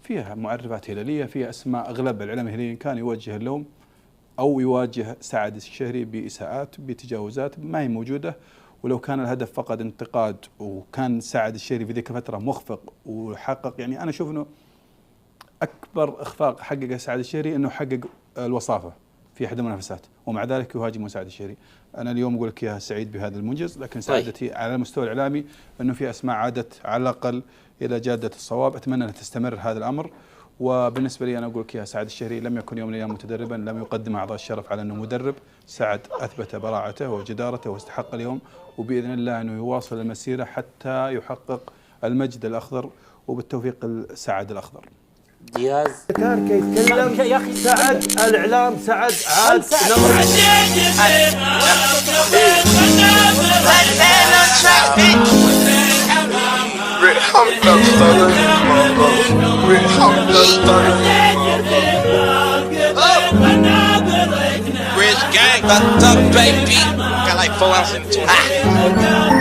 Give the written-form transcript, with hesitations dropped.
فيها معرفات هلالية، فيها أسماء أغلب الإعلام الهلاليين كان يوجه اللوم أو يواجه سعد الشهري بإساءات بتجاوزات ما هي موجودة. ولو كان الهدف فقط انتقاد وكان سعد الشهري في ذيك الفترة مخفق وحقق، يعني أنا أشوف أنه أكبر إخفاق حقق سعد الشهري أنه حقق الوصافة في أحد المنافسات، ومع ذلك يهاجم سعد الشهري. أنا اليوم أقول لك يا سعيد بهذا المنجز، لكن سعادتي على المستوى الإعلامي أنه في أسماء عادت على الأقل إلى جادة الصواب. أتمنى أن تستمر هذا الأمر. وبالنسبة لي أنا أقول لك يا سعد الشهري لم يكن يوم من الأيام متدربا، لم يقدم أعضاء الشرف على أنه مدرب. سعد أثبت براعته وجدارته واستحق اليوم، وبإذن الله أنه يواصل المسيرة حتى يحقق المجد الأخضر، وبالتوفيق السعد الأخضر. دياز كان كيتكلم يا اخي سعد الاعلام، سعد عاد Rich gang, but the baby got like 4 ounces in 20.